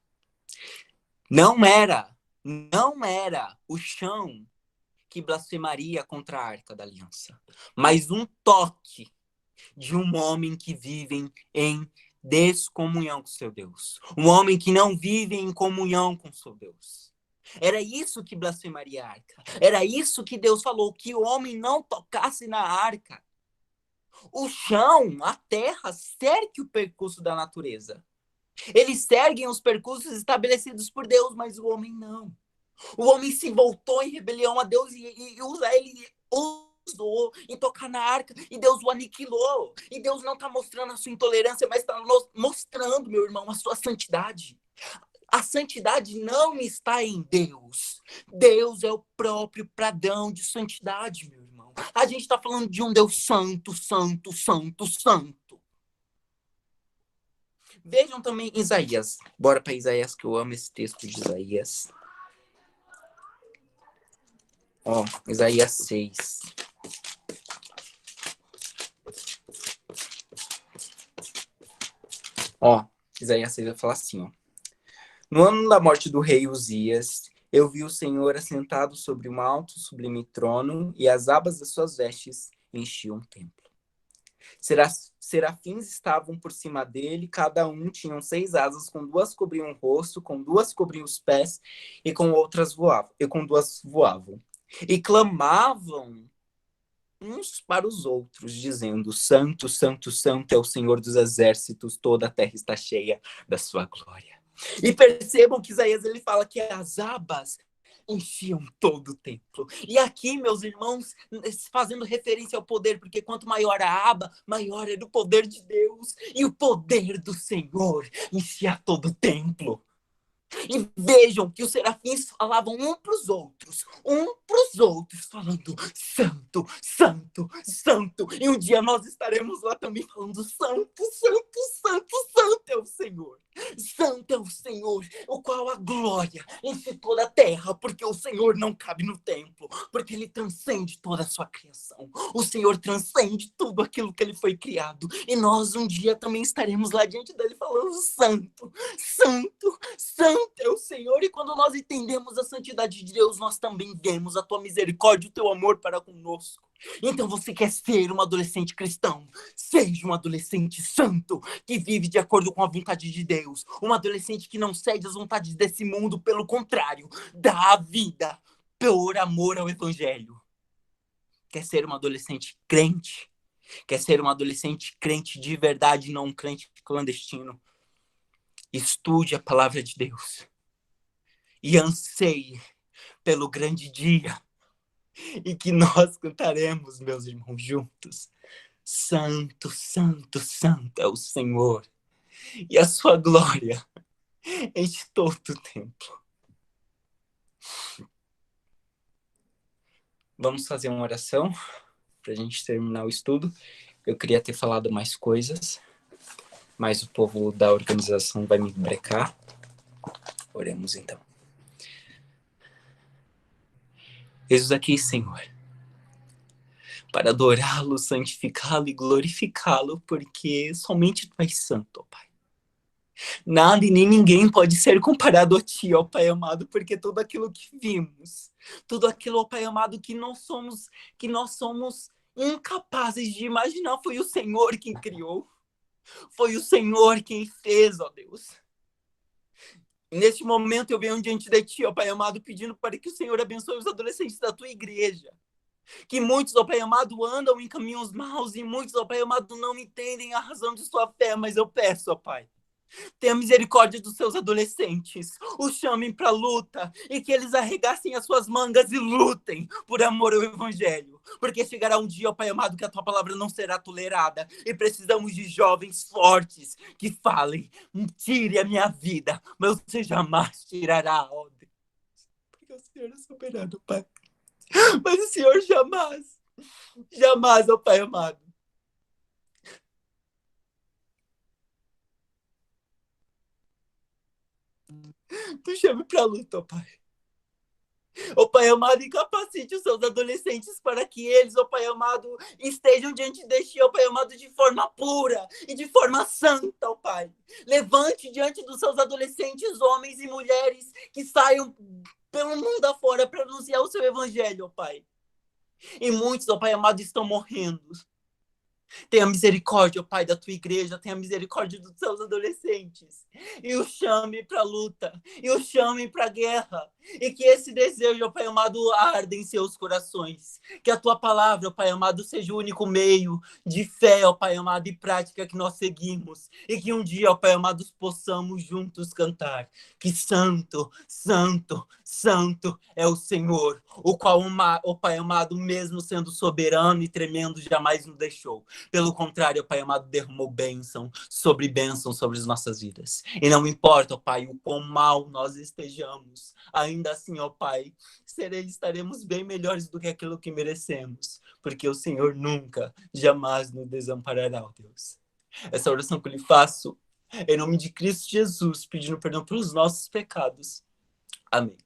Não era o chão que blasfemaria contra a Arca da Aliança, mas um toque de um homem que vive em descomunhão com seu Deus. Um homem que não vive em comunhão com seu Deus. Era isso que blasfemaria a Arca. Era isso que Deus falou, que o homem não tocasse na Arca. O chão, a terra, segue o percurso da natureza. Eles seguem os percursos estabelecidos por Deus, mas o homem não. O homem se voltou em rebelião a Deus e ele usou em tocar na arca e Deus o aniquilou. E Deus não está mostrando a sua intolerância, mas está mostrando, meu irmão, a sua santidade. A santidade não está em Deus. Deus é o próprio padrão de santidade, meu irmão. A gente está falando de um Deus santo, santo, santo, santo. Vejam também Isaías. Bora para Isaías, que eu amo esse texto de Isaías. Ó, Isaías 6. Ó, Isaías 6 vai falar assim, ó. No ano da morte do rei Uzias, eu vi o Senhor assentado sobre um alto sublime trono, e as abas das suas vestes enchiam o templo. Serafins estavam por cima dele, cada um tinha 6 asas, com 2 cobriam o rosto, com 2 cobriam os pés, e com 2 voavam. E clamavam uns para os outros, dizendo: Santo, Santo, Santo é o Senhor dos exércitos, toda a terra está cheia da sua glória. E percebam que Isaías ele fala que as abas enchiam todo o templo. E aqui, meus irmãos, fazendo referência ao poder, porque quanto maior a aba, maior era o poder de Deus. E o poder do Senhor enchia todo o templo. E vejam que os serafins falavam um para os outros, falando Santo, Santo, Santo. E um dia nós estaremos lá também falando Santo, Santo, Santo, Santo é o Senhor. Santo é o Senhor, o qual a glória enche toda a terra, porque o Senhor não cabe no templo, porque ele transcende toda a sua criação. O Senhor transcende tudo aquilo que ele foi criado. E nós um dia também estaremos lá diante dele falando Santo, Santo, Santo é o Senhor. E quando nós entendemos a santidade de Deus, nós também vemos a tua misericórdia e o teu amor para conosco. Então você quer ser um adolescente cristão? Seja um adolescente santo, que vive de acordo com a vontade de Deus. Um adolescente que não cede às vontades desse mundo, pelo contrário, dá a vida por amor ao evangelho. Quer ser um adolescente crente? Quer ser um adolescente crente de verdade, não um crente clandestino? Estude a palavra de Deus e anseie pelo grande dia e que nós cantaremos, meus irmãos, juntos. Santo, Santo, Santo é o Senhor, e a sua glória enche todo o templo. Vamos fazer uma oração para a gente terminar o estudo. Eu queria ter falado mais coisas, mas o povo da organização vai me brecar. Oremos então. Jesus aqui, Senhor, para adorá-lo, santificá-lo e glorificá-lo, porque somente Tu és santo, ó Pai. Nada e nem ninguém pode ser comparado a Ti, ó Pai amado, porque tudo aquilo que vimos, tudo aquilo, ó Pai amado, que nós somos incapazes de imaginar, foi o Senhor quem criou, foi o Senhor quem fez, ó Deus. Neste momento eu venho diante de Ti, ó Pai amado, pedindo para que o Senhor abençoe os adolescentes da Tua igreja. Que muitos, ó Pai amado, andam em caminhos maus e muitos, ó Pai amado, não entendem a razão de sua fé, mas eu peço, ó Pai, tenha misericórdia dos seus adolescentes, os chamem para luta e que eles arregassem as suas mangas e lutem por amor ao Evangelho. Porque chegará um dia, ó Pai amado, que a Tua palavra não será tolerada e precisamos de jovens fortes que falem, tire a minha vida, mas você jamais tirará, ó Deus. Porque o Senhor é soberano, Pai. Mas o Senhor jamais, ó Pai amado. Tu chame pra luta, ó Pai. Ó Pai amado, incapacite os seus adolescentes para que eles, ó Pai amado, estejam diante de Ti, ó Pai amado, de forma pura e de forma santa, ó Pai. Levante diante dos seus adolescentes, homens e mulheres, que saiam pelo mundo afora para anunciar o Seu Evangelho, ó Pai. E muitos, ó Pai amado, estão morrendo. Tenha misericórdia, ó Pai, da Tua igreja, tenha misericórdia dos seus adolescentes. E o chame para a luta, e o chame para a guerra. E que esse desejo, ó Pai amado, arde em seus corações. Que a Tua palavra, ó Pai amado, seja o único meio de fé, ó Pai amado, e prática que nós seguimos. E que um dia, ó Pai amado, possamos juntos cantar. Que santo, santo, santo é o Senhor, o qual, ó Pai amado, mesmo sendo soberano e tremendo, jamais nos deixou. Pelo contrário, Pai amado, derramou bênção sobre as nossas vidas. E não importa, ó Pai, o quão mal nós estejamos, ainda assim, ó Pai, estaremos bem melhores do que aquilo que merecemos, porque o Senhor nunca, jamais nos desamparará, ó Deus. Essa oração que eu lhe faço, em nome de Cristo Jesus, pedindo perdão pelos nossos pecados. Amém.